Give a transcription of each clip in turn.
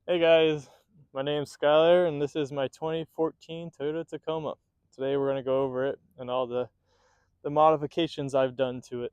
Hey guys, my name's Skylar and this is my 2014 Toyota Tacoma. Today we're going to go over it and all the modifications I've done to it.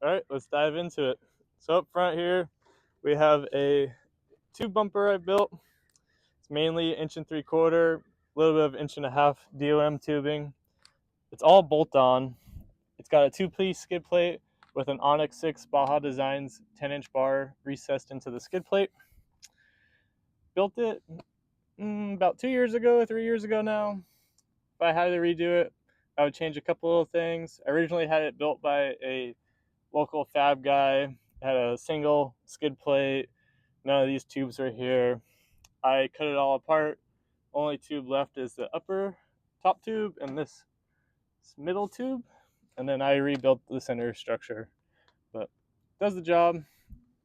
Alright, let's dive into it. So up front here we have a tube bumper I built. It's mainly 1.75 inch, a little bit of 1.5 inch DOM tubing. It's all bolt-on. It's got a two-piece skid plate with an Onyx 6 Baja Designs 10-inch bar recessed into the skid plate. Built it about 2 years ago, 3 years ago now. If I had to redo it, I would change a couple little things. I originally had it built by a local fab guy. It had a single skid plate. None of these tubes are here. I cut it all apart. Only tube left is the upper top tube and this middle tube. And then I rebuilt the center structure. But it does the job.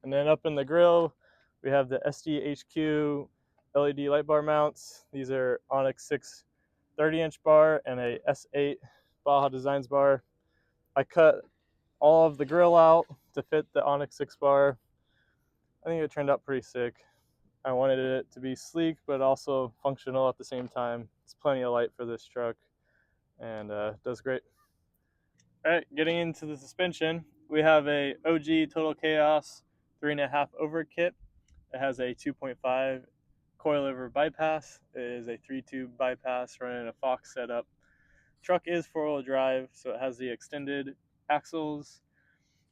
And then up in the grill, we have the SDHQ LED light bar mounts. These are Onyx 6 30-inch bar and a S8 Baja Designs bar. I cut all of the grill out to fit the Onyx 6 bar. I think it turned out pretty sick. I wanted it to be sleek but also functional at the same time. It's plenty of light for this truck and does great. All right, getting into the suspension, we have a OG Total Chaos 3.5 over kit. It has a 2.5 coilover bypass. It is a 3-tube bypass running a Fox setup. Truck is 4-wheel drive, so it has the extended axles.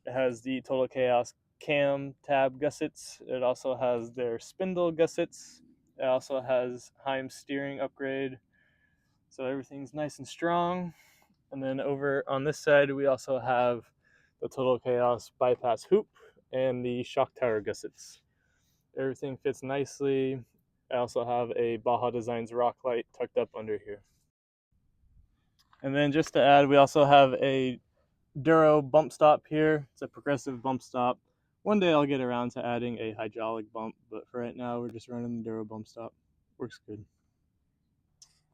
It has the Total Chaos cam tab gussets. It also has their spindle gussets. It also has Heim steering upgrade. So everything's nice and strong. And then over on this side, we also have the Total Chaos bypass hoop and the shock tower gussets. Everything fits nicely. I also have a Baja Designs rock light tucked up under here. And then just to add, we also have a Duro bump stop here. It's a progressive bump stop. One day I'll get around to adding a hydraulic bump, but for right now we're just running the Duro bump stop. Works good.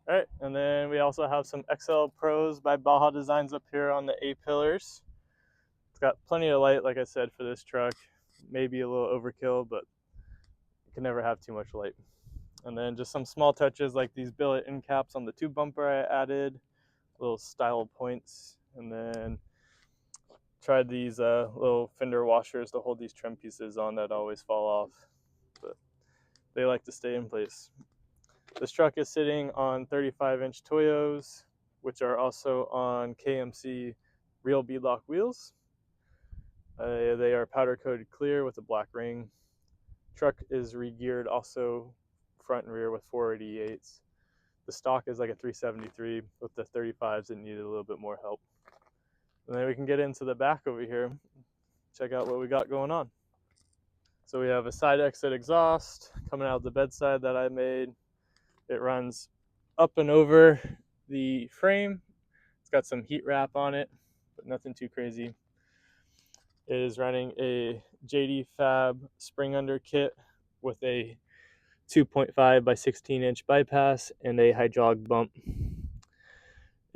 All right, and then we also have some XL Pros by Baja Designs up here on the A-pillars. It's got plenty of light, like I said, for this truck. Maybe a little overkill, but you can never have too much light. And then just some small touches like these billet end caps on the tube bumper I added, little style points, and then tried these little fender washers to hold these trim pieces on that always fall off, but they like to stay in place. This truck is sitting on 35-inch Toyos, which are also on KMC real beadlock wheels. They are powder coated clear with a black ring. Truck is re-geared also front and rear with 488s. The stock is like a 373. With the 35s, it needed a little bit more help. And then we can get into the back over here, check out what we got going on. So we have a side exit exhaust coming out of the bedside that I made. It runs up and over the frame. It's got some heat wrap on it, but nothing too crazy. It is running a JD Fab spring under kit with a 2.5 by 16-inch bypass and a hydraulic bump.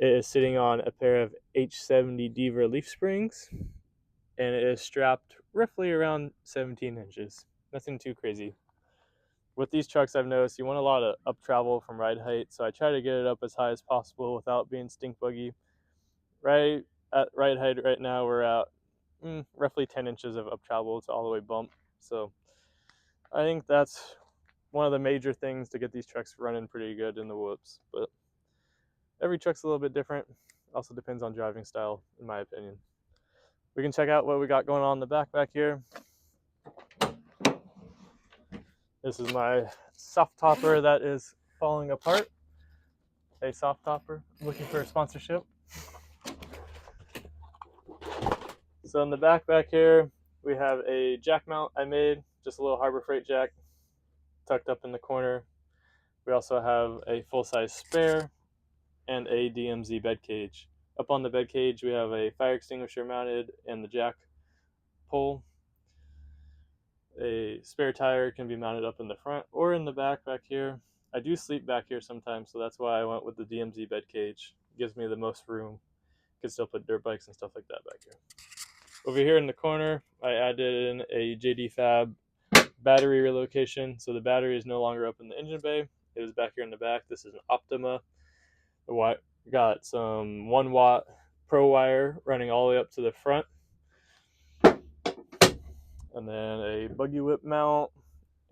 It is sitting on a pair of H70 Diva leaf springs, and it is strapped roughly around 17 inches. Nothing too crazy. With these trucks, I've noticed you want a lot of up travel from ride height, so I try to get it up as high as possible without being stink buggy. Right at ride height right now, we're at roughly 10 inches of up travel to all the way bump. So I think that's one of the major things to get these trucks running pretty good in the woods. But every truck's a little bit different. Also depends on driving style, in my opinion. We can check out what we got going on in the back here. This is my soft topper that is falling apart. A soft topper, looking for a sponsorship. So in the back here, we have a jack mount I made, just a little Harbor Freight jack tucked up in the corner. We also have a full-size spare and a DMZ bed cage. Up on the bed cage, we have a fire extinguisher mounted and the jack pole. A spare tire can be mounted up in the front or in the back here. I do sleep back here sometimes, so that's why I went with the DMZ bed cage. It gives me the most room. Can still put dirt bikes and stuff like that back here. Over here in the corner, I added in a JD Fab battery relocation. So the battery is no longer up in the engine bay. It is back here in the back. This is an Optima. Got some 1 watt pro wire running all the way up to the front. And then a buggy whip mount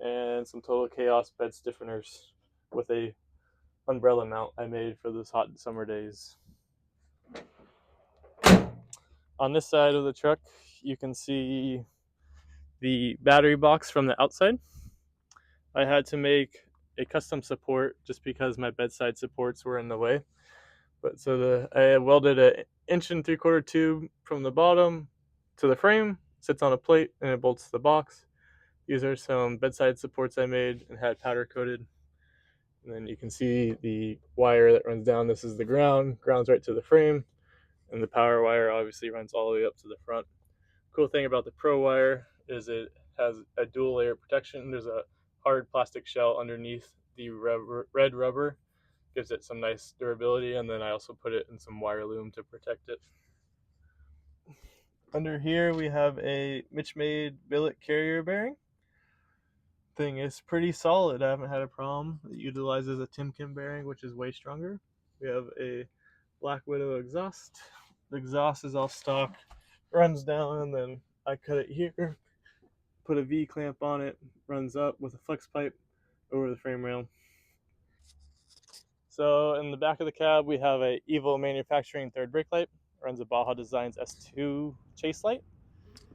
and some Total Chaos bed stiffeners with a umbrella mount I made for those hot summer days. On this side of the truck, you can see the battery box from the outside. I had to make a custom support just because my bedside supports were in the way. But so I welded an 1 3/4 tube from the bottom to the frame, sits on a plate, and it bolts to the box. These are some bedside supports I made and had powder coated. And then you can see the wire that runs down. This is the ground's right to the frame, and the power wire obviously runs all the way up to the front. Cool thing about the Pro wire is it has a dual layer protection. There's a hard plastic shell underneath the red rubber, gives it some nice durability, and then I also put it in some wire loom to protect it. Under here we have a Mitch-made billet carrier bearing. Thing is pretty solid. I haven't had a problem. It utilizes a Timken bearing, which is way stronger. We have a Black Widow exhaust. The exhaust is all stock, runs down, and then I cut it here, put a V clamp on it, runs up with a flex pipe over the frame rail. So in the back of the cab, we have a Evo Manufacturing third brake light. Runs a Baja Designs S2 chase light.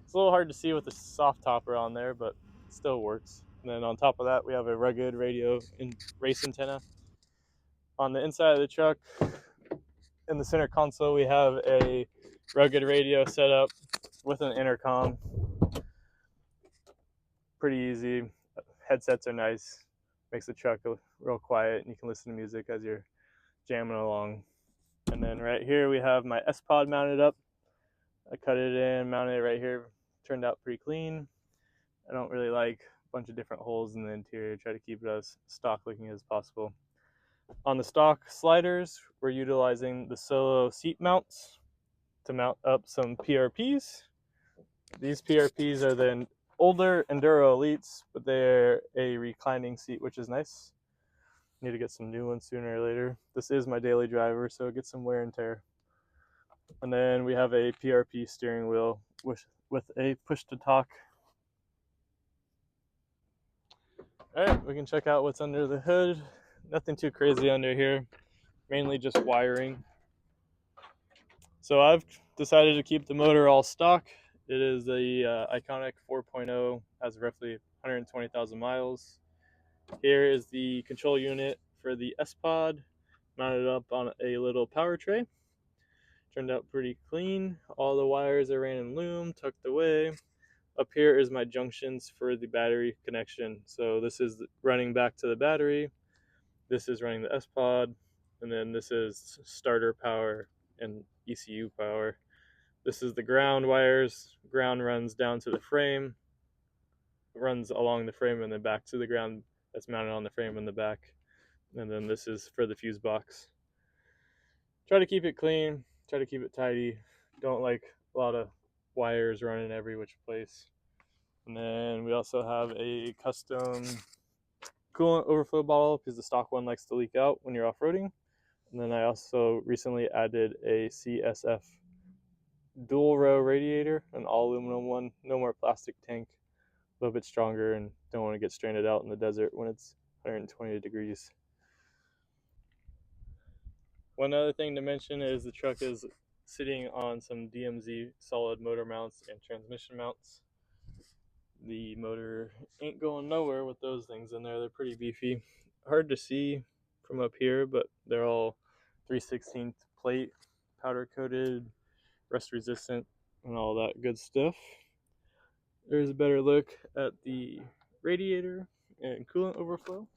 It's a little hard to see with the soft topper on there, but it still works. And then on top of that, we have a rugged radio and race antenna. On the inside of the truck, in the center console, we have a rugged radio set up with an intercom. Pretty easy. Headsets are nice. Makes the truck real quiet, and you can listen to music as you're jamming along. And then right here we have my S-Pod mounted up. I cut it in, mounted it right here. Turned out pretty clean. I don't really like a bunch of different holes in the interior. Try to keep it as stock looking as possible. On the stock sliders, we're utilizing the Solo seat mounts to mount up some PRPs. These PRPs are the older Enduro Elites, but they're a reclining seat, which is nice. Need to get some new ones sooner or later. This is my daily driver, so it gets some wear and tear. And then we have a PRP steering wheel with a push-to-talk. All right, we can check out what's under the hood. Nothing too crazy under here, mainly just wiring. So I've decided to keep the motor all stock. It is the Iconic 4.0, has roughly 120,000 miles. Here is the control unit for the S-Pod, mounted up on a little power tray. Turned out pretty clean. All the wires are ran in loom, tucked away. Up here is my junctions for the battery connection. So this is running back to the battery. This is running the S-Pod. And then this is starter power and ECU power. This is the ground wires. Ground runs down to the frame, runs along the frame and then back to the ground that's mounted on the frame in the back. And then this is for the fuse box. Try to keep it clean, try to keep it tidy. Don't like a lot of wires running every which place. And then we also have a custom coolant overflow bottle because the stock one likes to leak out when you're off-roading. And then I also recently added a CSF dual row radiator, an all aluminum one, no more plastic tank a little bit stronger and don't want to get stranded out in the desert when it's 120 degrees. One other thing to mention is the truck is sitting on some DMZ solid motor mounts and transmission mounts. The motor ain't going nowhere with those things in there. They're pretty beefy. Hard to see from up here, but they're all 3/16 plate, powder coated, rust resistant, and all that good stuff. There's a better look at the radiator and coolant overflow.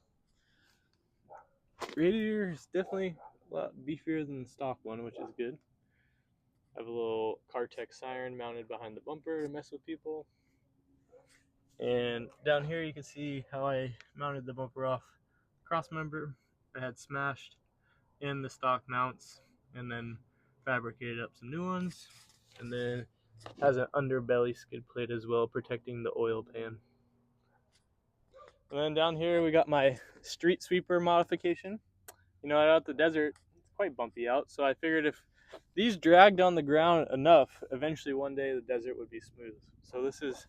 Radiator is definitely a lot beefier than the stock one, which is good. I have a little Cartech siren mounted behind the bumper to mess with people. And down here you can see how I mounted the bumper off cross member. I had smashed in the stock mounts and then fabricated up some new ones. And then has an underbelly skid plate as well, protecting the oil pan. And then down here we got my street sweeper modification. You know, out the desert, it's quite bumpy out, so I figured if these dragged on the ground enough, eventually one day the desert would be smooth. So this is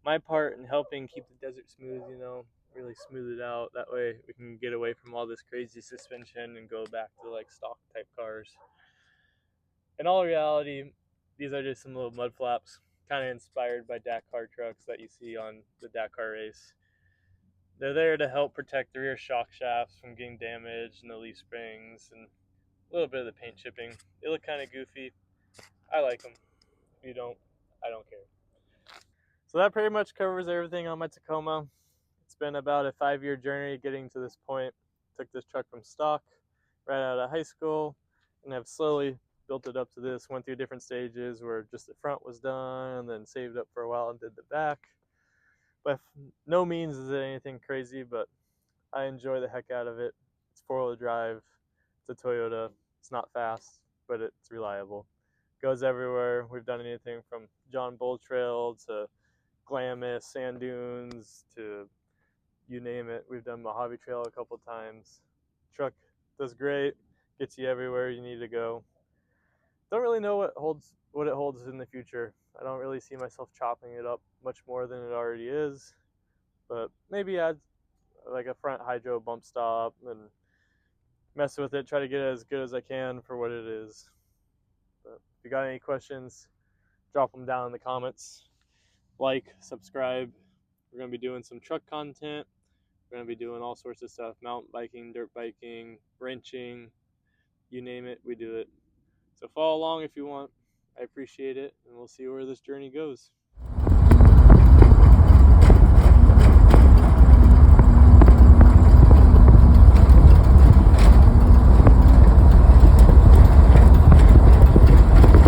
my part in helping keep the desert smooth, you know, really smooth it out. That way we can get away from all this crazy suspension and go back to like stock type cars. In all reality, these are just some little mud flaps, kind of inspired by Dakar trucks that you see on the Dakar race. They're there to help protect the rear shock shafts from getting damaged and the leaf springs and a little bit of the paint chipping. They look kind of goofy. I like them. If you don't, I don't care. So that pretty much covers everything on my Tacoma. It's been about a 5-year journey getting to this point. Took this truck from stock right out of high school and have slowly built it up to this. Went through different stages where just the front was done and then saved up for a while and did the back. By no means is it anything crazy, but I enjoy the heck out of it. It's 4-wheel drive. It's a Toyota. It's not fast, but it's reliable. Goes everywhere. We've done anything from John Bull Trail to Glamis, sand dunes, to you name it. We've done Mojave Trail a couple times. Truck does great. Gets you everywhere you need to go. Don't really know what it holds in the future. I don't really see myself chopping it up much more than it already is, but maybe add like a front hydro bump stop and mess with it, try to get it as good as I can for what it is. But if you got any questions, drop them down in the comments. Like, subscribe. We're going to be doing some truck content. We're going to be doing all sorts of stuff: mountain biking, dirt biking, wrenching, you name it, we do it. So follow along if you want. I appreciate it, and we'll see where this journey goes.